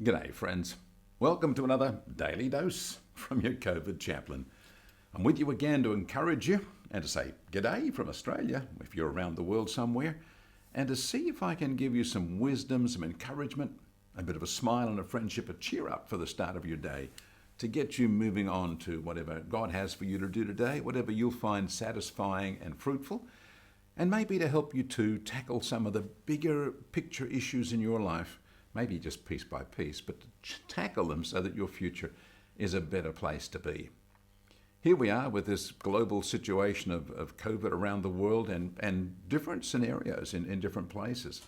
G'day, friends. Welcome to another Daily Dose from your Covid Chaplain. I'm with you again to encourage you and to say g'day from Australia if you're around the world somewhere, and to see if I can give you some wisdom, some encouragement, a bit of a smile and a friendship, a cheer up for the start of your day to get you moving on to whatever God has for you to do today, whatever you'll find satisfying and fruitful, and maybe to help you to tackle some of the bigger picture issues in your life, maybe just piece by piece, but to tackle them so that your future is a better place to be. Here we are with this global situation of COVID around the world and different scenarios in different places.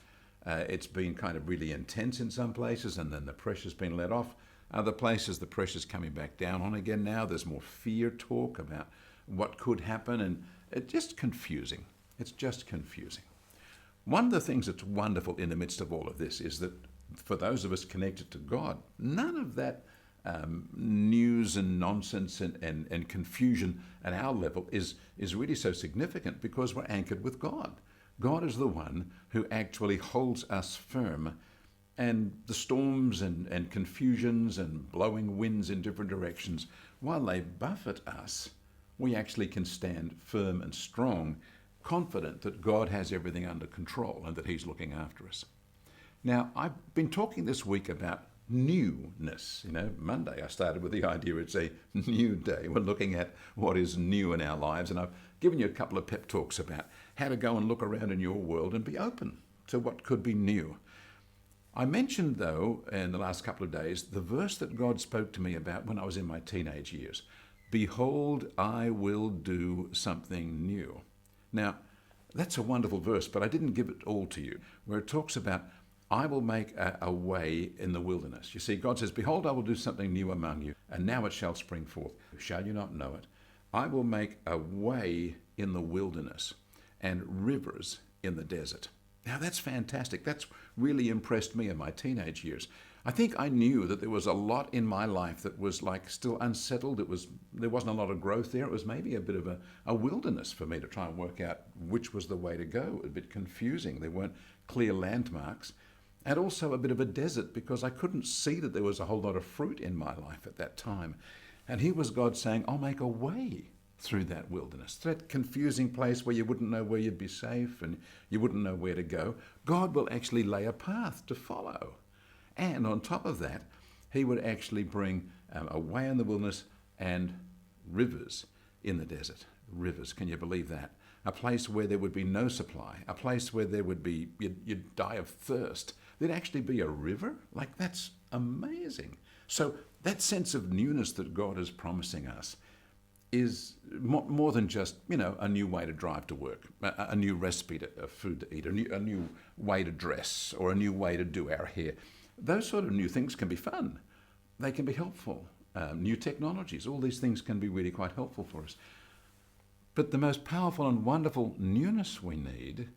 It's been kind of really intense in some places, and then the pressure's been let off. Other places, the pressure's coming back down on again now. There's more fear talk about what could happen, and it's just confusing. It's just confusing. One of the things that's wonderful in the midst of all of this is that for those of us connected to God, none of that news and nonsense and confusion at our level is really so significant, because we're anchored with God. God is the one who actually holds us firm, and the storms and confusions and blowing winds in different directions, while they buffet us, we actually can stand firm and strong, confident that God has everything under control and that He's looking after us. Now, I've been talking this week about newness. Monday I started with the idea it's a new day. We're looking at what is new in our lives, and I've given you a couple of pep talks about how to go and look around in your world and be open to what could be new. I mentioned, though, in the last couple of days, the verse that God spoke to me about when I was in my teenage years. Behold, I will do something new. Now, that's a wonderful verse, but I didn't give it all to you, where it talks about I will make a way in the wilderness. You see, God says, behold, I will do something new among you, and now it shall spring forth. Shall you not know it? I will make a way in the wilderness and rivers in the desert. Now, that's fantastic. That's really impressed me in my teenage years. I think I knew that there was a lot in my life that was like still unsettled. There wasn't a lot of growth there. It was maybe a bit of a wilderness for me to try and work out which was the way to go. It was a bit confusing. There weren't clear landmarks. And also a bit of a desert, because I couldn't see that there was a whole lot of fruit in my life at that time. And here was God saying, I'll make a way through that wilderness, that confusing place where you wouldn't know where you'd be safe and you wouldn't know where to go. God will actually lay a path to follow. And on top of that, He would actually bring a way in the wilderness and rivers in the desert. Rivers, can you believe that? A place where there would be no supply, a place where there would be, you'd die of thirst. There'd actually be a river? Like, that's amazing. So that sense of newness that God is promising us is more than just, a new way to drive to work, a new recipe of food to eat, a new way to dress, or a new way to do our hair. Those sort of new things can be fun. They can be helpful. New technologies, all these things can be really quite helpful for us. But the most powerful and wonderful newness we need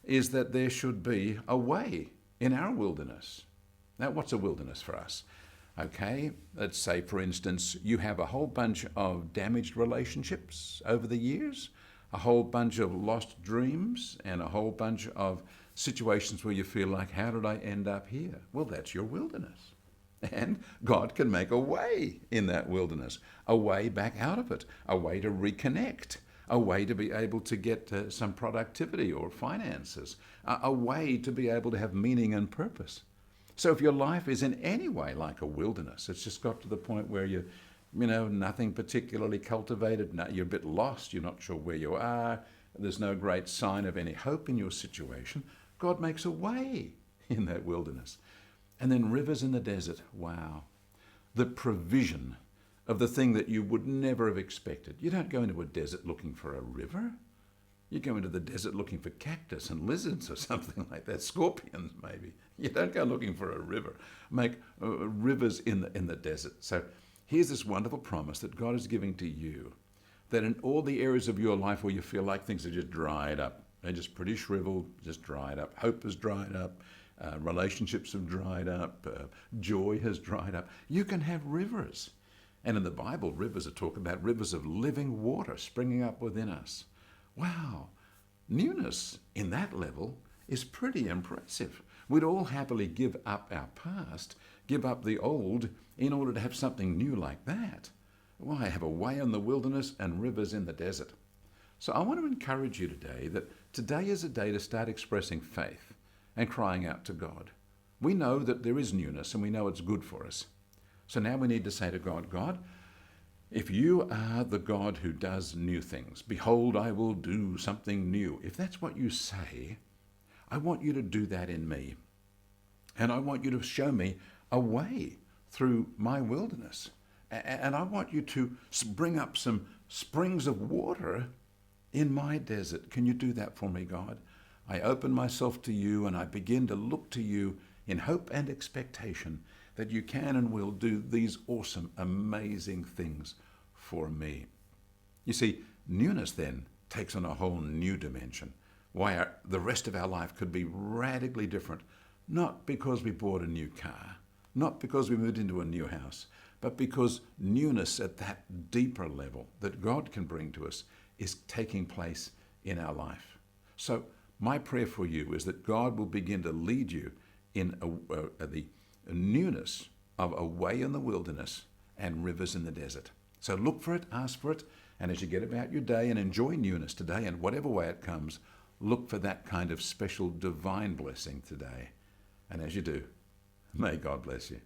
is that there should be a way in our wilderness. Now, what's a wilderness for us? Okay, let's say, for instance, you have a whole bunch of damaged relationships over the years, a whole bunch of lost dreams, and a whole bunch of situations where you feel like, how did I end up here? Well, that's your wilderness. And God can make a way in that wilderness, a way back out of it, a way to reconnect, a way to be able to get some productivity or finances, a way to be able to have meaning and purpose. So if your life is in any way like a wilderness, it's just got to the point where nothing particularly cultivated, you're a bit lost, you're not sure where you are, there's no great sign of any hope in your situation, God makes a way in that wilderness. And then rivers in the desert, wow. The provision of the thing that you would never have expected. You don't go into a desert looking for a river. You go into the desert looking for cactus and lizards or something like that, scorpions maybe. You don't go looking for a river. Make rivers in the desert. So here's this wonderful promise that God is giving to you, that in all the areas of your life where you feel like things are just dried up, they're just pretty shriveled, just dried up, hope has dried up, relationships have dried up, joy has dried up, you can have rivers. And in the Bible, rivers are talking about rivers of living water springing up within us. Wow, newness in that level is pretty impressive. We'd all happily give up our past, give up the old, in order to have something new like that. Why, have a way in the wilderness and rivers in the desert. So I want to encourage you today that today is a day to start expressing faith and crying out to God. We know that there is newness and we know it's good for us. So now we need to say to God, God, if you are the God who does new things, behold, I will do something new. If that's what you say, I want you to do that in me. And I want you to show me a way through my wilderness. And I want you to bring up some springs of water in my desert. Can you do that for me, God? I open myself to you and I begin to look to you in hope and expectation that you can and will do these awesome, amazing things for me. You see, newness then takes on a whole new dimension. Why the rest of our life could be radically different, not because we bought a new car, not because we moved into a new house, but because newness at that deeper level that God can bring to us is taking place in our life. So my prayer for you is that God will begin to lead you in the newness of a way in the wilderness and rivers in the desert. So look for it, ask for it, and as you get about your day and enjoy newness today, and whatever way it comes, look for that kind of special divine blessing today. And as you do, may God bless you.